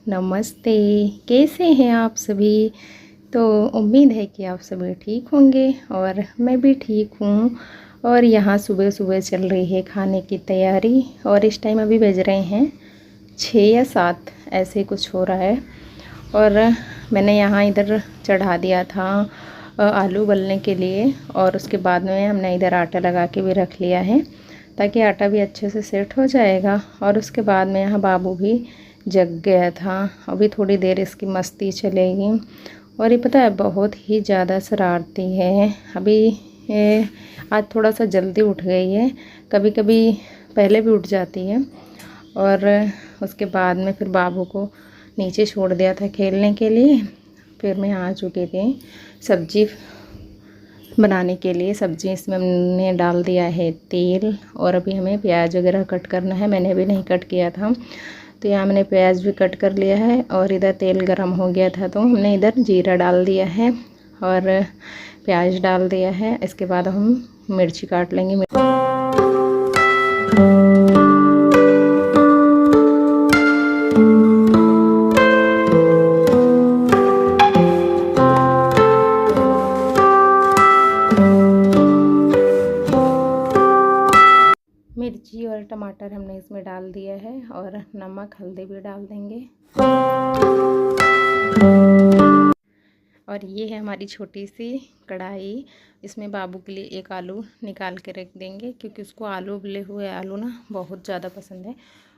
नमस्ते। कैसे हैं आप सभी? तो उम्मीद है कि आप सभी ठीक होंगे और मैं भी ठीक हूँ। और यहाँ सुबह-सुबह चल रही है खाने की तैयारी और इस टाइम अभी बज रहे हैं 6 या 7 ऐसे कुछ हो रहा है। और मैंने यहाँ इधर चढ़ा दिया था आलू उबलने के लिए और उसके बाद में हमने इधर आटा लगा के भी रख लिया है ताकि आटा भी अच्छे से सेट हो जाएगा। और उसके बाद में यहाँ बाबू भी जग गया था, अभी थोड़ी देर इसकी मस्ती चलेगी। और ये पता है बहुत ही ज़्यादा शरारती है। अभी आज थोड़ा सा जल्दी उठ गई है, कभी कभी पहले भी उठ जाती है। और उसके बाद में फिर बाबू को नीचे छोड़ दिया था खेलने के लिए। फिर मैं आ चुकी थी सब्जी बनाने के लिए। सब्जी इसमें हमने डाल दिया है तेल और अभी हमें प्याज वगैरह कट करना है, मैंने अभी नहीं कट किया था। तो यहाँ मैंने प्याज भी कट कर लिया है और इधर तेल गरम हो गया था तो हमने इधर जीरा डाल दिया है और प्याज डाल दिया है। इसके बाद हम मिर्ची काट लेंगे। मिर्ची और टमाटर हमने इसमें डाल दिया है और नमक हल्दी भी डाल देंगे। और ये है हमारी छोटी सी कढ़ाई, इसमें बाबू के लिए एक आलू निकाल के रख देंगे क्योंकि उसको आलू उबले हुए आलू ना बहुत ज़्यादा पसंद है।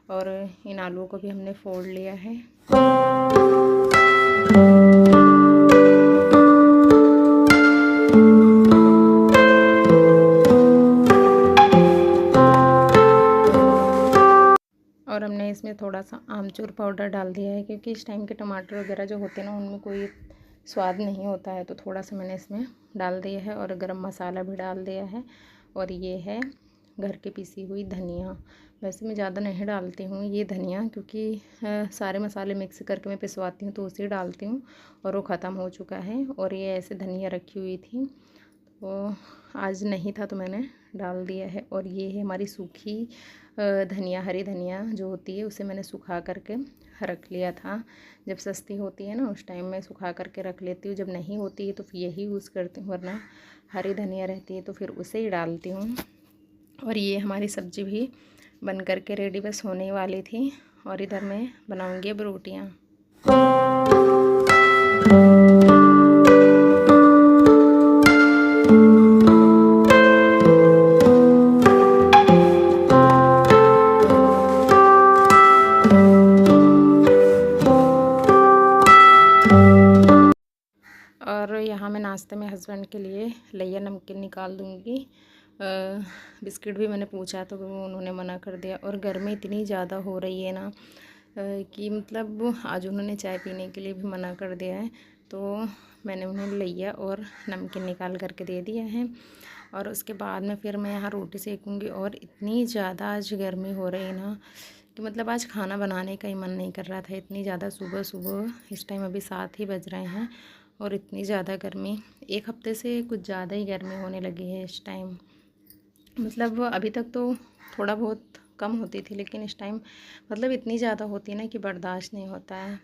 और इन आलूओं को भी हमने फोड़ लिया है। और हमने इसमें थोड़ा सा आमचूर पाउडर डाल दिया है क्योंकि इस टाइम के टमाटर वगैरह जो होते हैं ना उनमें कोई स्वाद नहीं होता है, तो थोड़ा सा मैंने इसमें डाल दिया है। और गरम मसाला भी डाल दिया है। और ये है घर के पिसी हुई धनिया। वैसे मैं ज़्यादा नहीं डालती हूँ ये धनिया क्योंकि सारे मसाले मिक्स करके मैं पिसवाती हूँ तो उसे डालती हूँ और वो ख़त्म हो चुका है। और ये ऐसे धनिया रखी हुई थी तो आज नहीं था तो मैंने डाल दिया है। और ये है हमारी सूखी धनिया, हरी धनिया जो होती है उसे मैंने सुखा करके रख लिया था। जब सस्ती होती है ना उस टाइम मैं सुखा करके रख लेती हूँ, जब नहीं होती है तो फिर यही यूज़ करती हूँ, वरना हरी धनिया रहती है तो फिर उसे ही डालती हूँ। और ये हमारी सब्ज़ी भी बन करके रेडी बस होने वाली थी। और इधर मैं बनाऊँगी अब रोटियाँ। और यहाँ मैं नाश्ते में हस्बैंड के लिए लैया नमकीन निकाल दूँगी। बिस्किट भी मैंने पूछा तो उन्होंने मना कर दिया। और गर्मी इतनी ज़्यादा हो रही है ना कि मतलब आज उन्होंने चाय पीने के लिए भी मना कर दिया है, तो मैंने उन्हें लैया और नमकीन निकाल करके दे दिया है। और उसके बाद में फिर मैं यहाँ रोटी सेकूँगी। और इतनी ज़्यादा आज गर्मी हो रही है ना कि मतलब आज खाना बनाने का ही मन नहीं कर रहा था, इतनी ज़्यादा सुबह सुबह। इस टाइम अभी 7 ही बज रहे हैं और इतनी ज़्यादा गर्मी, एक हफ्ते से कुछ ज़्यादा ही गर्मी होने लगी है इस टाइम। मतलब अभी तक तो थोड़ा बहुत कम होती थी लेकिन इस टाइम मतलब इतनी ज़्यादा होती है ना कि बर्दाश्त नहीं होता है।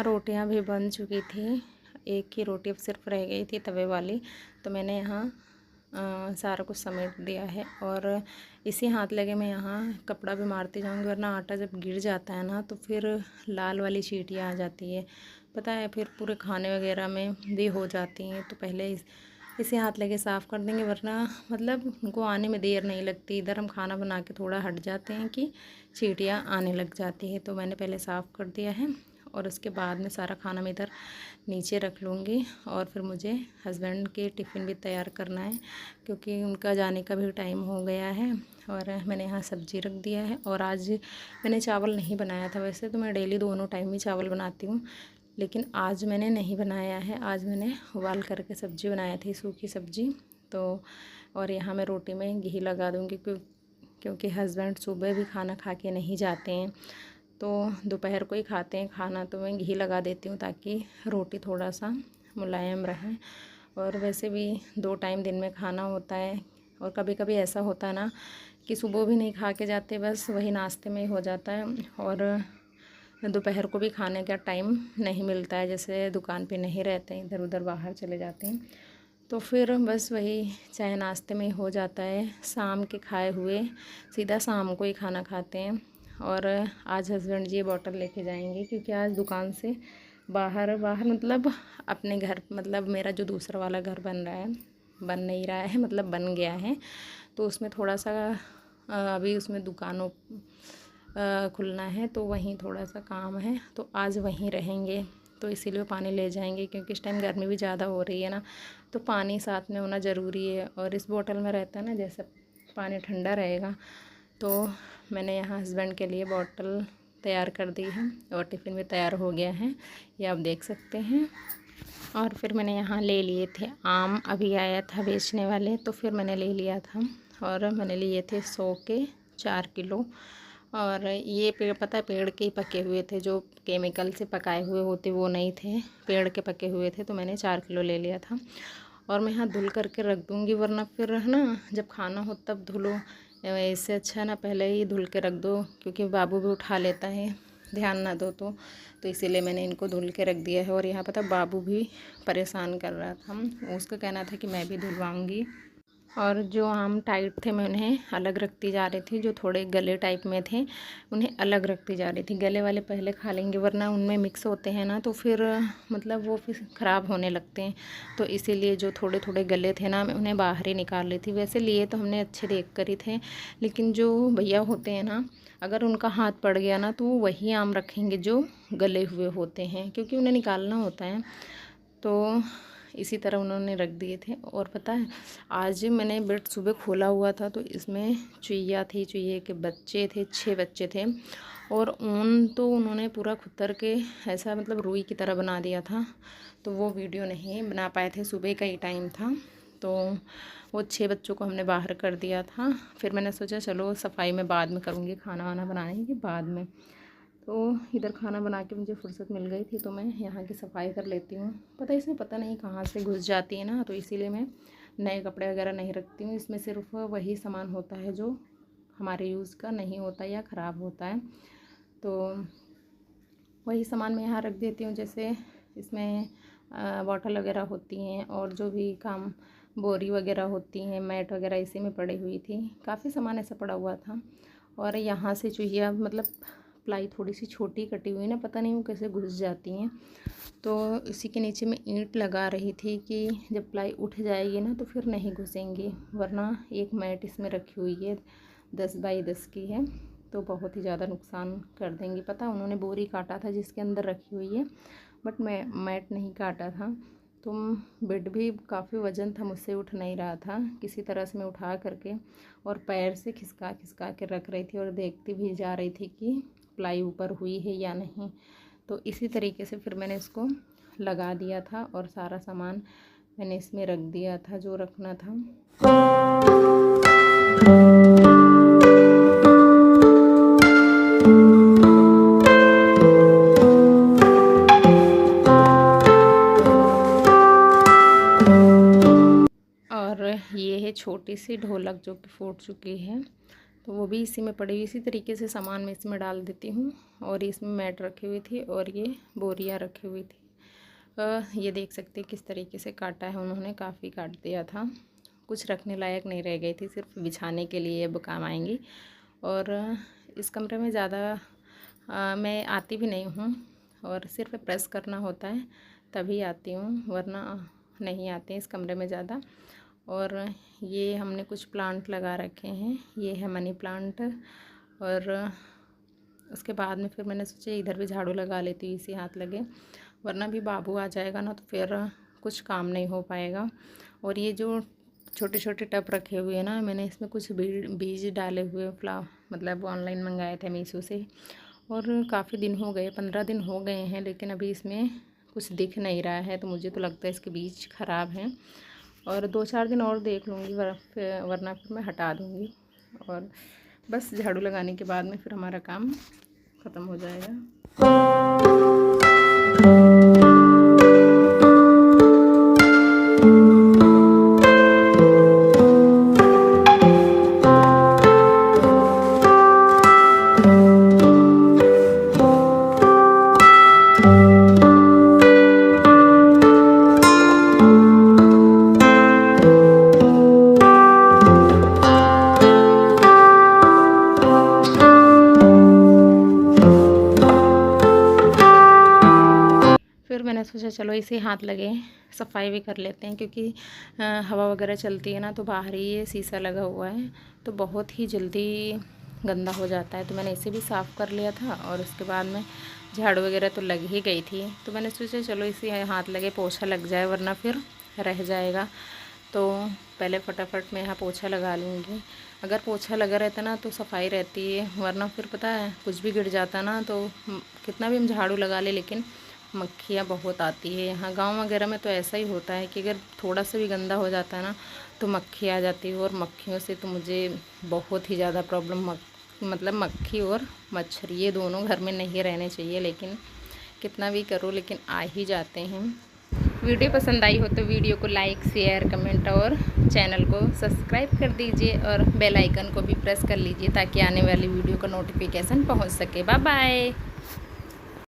रोटियां भी बन चुकी थी, एक ही रोटी अब सिर्फ रह गई थी तवे वाली, तो मैंने यहाँ सारा कुछ समेट दिया है। और इसी हाथ लगे मैं यहाँ कपड़ा भी मारती जाऊँगी, वरना आटा जब गिर जाता है ना तो फिर लाल वाली चींटियाँ आ जाती है, पता है, फिर पूरे खाने वगैरह में भी हो जाती हैं। तो पहले इसे हाथ लगे साफ़ कर देंगे, वरना मतलब उनको आने में देर नहीं लगती। इधर हम खाना बना के थोड़ा हट जाते हैं कि चींटियाँ आने लग जाती है, तो मैंने पहले साफ़ कर दिया है। और उसके बाद में सारा खाना मैं इधर नीचे रख लूँगी। और फिर मुझे हस्बैंड के टिफ़िन भी तैयार करना है क्योंकि उनका जाने का भी टाइम हो गया है। और मैंने यहाँ सब्ज़ी रख दिया है। और आज मैंने चावल नहीं बनाया था, वैसे तो मैं डेली दोनों टाइम ही चावल बनाती हूँ, लेकिन आज मैंने नहीं बनाया है। आज मैंने उबाल करके सब्ज़ी बनाई थी, सूखी सब्ज़ी। तो और यहाँ मैं रोटी में घी लगा दूँगी क्योंकि हस्बैंड सुबह भी खाना खा के नहीं जाते हैं, तो दोपहर को ही खाते हैं खाना। तो मैं घी लगा देती हूँ ताकि रोटी थोड़ा सा मुलायम रहे। और वैसे भी 2 टाइम दिन में खाना होता है, और कभी कभी ऐसा होता है ना कि सुबह भी नहीं खा के जाते, बस वही नाश्ते में ही हो जाता है। और दोपहर को भी खाने का टाइम नहीं मिलता है, जैसे दुकान पे नहीं रहते हैं, इधर उधर बाहर चले जाते हैं, तो फिर बस वही चाय नाश्ते में हो जाता है। शाम के खाए हुए सीधा शाम को ही खाना खाते हैं। और आज हस्बैंड जी बॉटल लेके जाएंगे क्योंकि आज दुकान से बाहर मतलब अपने घर, मतलब मेरा जो दूसरा वाला घर बन रहा है, बन नहीं रहा है, मतलब बन गया है, तो उसमें थोड़ा सा अभी उसमें दुकानों खुलना है, तो वहीं थोड़ा सा काम है, तो आज वहीं रहेंगे। तो इसीलिए पानी ले जाएंगे क्योंकि इस टाइम गर्मी भी ज़्यादा हो रही है ना, तो पानी साथ में होना ज़रूरी है। और इस बोतल में रहता है ना, जैसे पानी ठंडा रहेगा। तो मैंने यहाँ हस्बैंड के लिए बॉटल तैयार कर दी है और टिफ़िन भी तैयार हो गया है, ये आप देख सकते हैं। और फिर मैंने यहाँ ले लिए थे आम, अभी आया था बेचने वाले, तो फिर मैंने ले लिया था। और मैंने लिए थे 100 के 4 किलो। और ये पेड़, पता है, पेड़ के ही पके हुए थे, जो केमिकल से पकाए हुए होते वो नहीं थे, पेड़ के पके हुए थे, तो मैंने 4 किलो ले लिया था। और मैं यहाँ धुल करके रख दूँगी, वरना फिर है ना जब खाना हो तब धुलो। इससे अच्छा ना पहले ही धुल के रख दो, क्योंकि बाबू भी उठा लेता है, ध्यान ना दो तो इसीलिए मैंने इनको धुल के रख दिया है। और यहाँ पता बाबू भी परेशान कर रहा था, उसका कहना था कि मैं भी धुलवाऊँगी। और जो आम टाइट थे मैं उन्हें अलग रखती जा रही थी, जो थोड़े गले टाइप में थे उन्हें अलग रखती जा रही थी। गले वाले पहले खा लेंगे, वरना उनमें मिक्स होते हैं ना, तो फिर मतलब वो फिर ख़राब होने लगते हैं। तो इसीलिए जो थोड़े थोड़े गले थे ना, मैं उन्हें बाहर ही निकाल रही थी। वैसे लिए तो हमने अच्छे देख कर ही थे, लेकिन जो भैया होते हैं ना, अगर उनका हाथ पड़ गया ना तो वही आम रखेंगे जो गले हुए होते हैं, क्योंकि उन्हें निकालना होता है। तो इसी तरह उन्होंने रख दिए थे। और पता है, आज मैंने बेड सुबह खोला हुआ था, तो इसमें चुईया थी, चुईये के बच्चे थे, 6 बच्चे थे। और ऊन तो उन्होंने पूरा खुतर के ऐसा मतलब रुई की तरह बना दिया था, तो वो वीडियो नहीं बना पाए थे, सुबह का ही टाइम था। तो वो 6 बच्चों को हमने बाहर कर दिया था। फिर मैंने सोचा चलो सफाई में बाद में करूँगी, खाना वाना बनाने के बाद में। तो इधर खाना बना के मुझे फुर्सत मिल गई थी, तो मैं यहाँ की सफाई कर लेती हूँ। इसमें पता नहीं कहाँ से घुस जाती है ना, तो इसीलिए मैं नए कपड़े वगैरह नहीं रखती हूँ। इसमें सिर्फ वही सामान होता है जो हमारे यूज़ का नहीं होता या ख़राब होता है, तो वही सामान मैं यहाँ रख देती हूँ। जैसे इसमें बॉटल वगैरह होती हैं, और जो भी काम बोरी वगैरह होती हैं, मैट वगैरह इसी में पड़ी हुई थी। काफ़ी सामान ऐसा पड़ा हुआ था। और यहाँ से चूहिया, मतलब प्लाई थोड़ी सी छोटी कटी हुई ना, पता नहीं वो कैसे घुस जाती हैं। तो इसी के नीचे मैं ईंट लगा रही थी कि जब प्लाई उठ जाएगी ना तो फिर नहीं घुसेंगी, वरना एक मैट इसमें रखी हुई है 10 बाई 10 की है, तो बहुत ही ज़्यादा नुकसान कर देंगी। पता उन्होंने बोरी काटा था जिसके अंदर रखी हुई है, बट मैं मैट नहीं काटा था। तो बेड भी काफ़ी वज़न था, मुझसे उठ नहीं रहा था। किसी तरह से मैं उठा करके और पैर से खिसका खिसका के रख रही थी, और देखती भी जा रही थी कि प्लाई ऊपर हुई है या नहीं। तो इसी तरीके से फिर मैंने इसको लगा दिया था, और सारा सामान मैंने इसमें रख दिया था जो रखना था। और ये है छोटी सी ढोलक जो कि फूट चुकी है, तो वो भी इसी में पड़ी हुई। इसी तरीके से सामान मैं इसमें डाल देती हूँ। और इसमें मैट रखी हुई थी, और ये बोरियाँ रखी हुई थी। ये देख सकते हैं किस तरीके से काटा है उन्होंने, काफ़ी काट दिया था, कुछ रखने लायक नहीं रह गई थी, सिर्फ बिछाने के लिए अब काम आएंगी। और इस कमरे में ज़्यादा मैं आती भी नहीं हूँ, और सिर्फ प्रेस करना होता है तभी आती हूँ, वरना नहीं आते हैं इस कमरे में ज़्यादा। और ये हमने कुछ प्लांट लगा रखे हैं, ये है मनी प्लांट। और उसके बाद में फिर मैंने सोचा इधर भी झाड़ू लगा लेती हूँ, इसी हाथ लगे, वरना भी बाबू आ जाएगा ना तो फिर कुछ काम नहीं हो पाएगा। और ये जो छोटे छोटे टब रखे हुए हैं ना, मैंने इसमें कुछ बीज डाले हुए, मतलब ऑनलाइन मंगाए थे मीशो से, और काफ़ी दिन हो गए, 15 दिन हो गए हैं, लेकिन अभी इसमें कुछ दिख नहीं रहा है। तो मुझे तो लगता है इसके बीज ख़राब हैं और 2-4 दिन और देख लूँगी, वरना फिर मैं हटा दूँगी। और बस झाड़ू लगाने के बाद में फिर हमारा काम ख़त्म हो जाएगा। फिर मैंने सोचा चलो इसे हाथ लगे सफाई भी कर लेते हैं, क्योंकि हवा वगैरह चलती है ना, तो बाहर ही ये शीशा लगा हुआ है तो बहुत ही जल्दी गंदा हो जाता है। तो मैंने इसे भी साफ़ कर लिया था और उसके बाद में झाड़ू वगैरह तो लग ही गई थी, तो मैंने सोचा चलो इसे हाथ लगे पोछा लग जाए, वरना फिर रह जाएगा। तो पहले फटाफट मैं यहाँ पोछा लगा लूँगी। अगर पोछा लगा रहता ना तो सफाई रहती है, वरना फिर पता है कुछ भी गिर जाता ना तो कितना भी हम झाड़ू लगा ले लेकिन मक्खियाँ बहुत आती है। यहाँ गांव वगैरह में तो ऐसा ही होता है कि अगर थोड़ा सा भी गंदा हो जाता है ना तो मक्खी आ जाती है। और मक्खियों से तो मुझे बहुत ही ज़्यादा प्रॉब्लम, मतलब मक्खी और मच्छर ये दोनों घर में नहीं रहने चाहिए, लेकिन कितना भी करो लेकिन आ ही जाते हैं। वीडियो पसंद आई हो तो वीडियो को लाइक, शेयर, कमेंट और चैनल को सब्सक्राइब कर दीजिए और बेल आइकन को भी प्रेस कर लीजिए ताकि आने वाली वीडियो का नोटिफिकेशन पहुंच सके। Bye bye.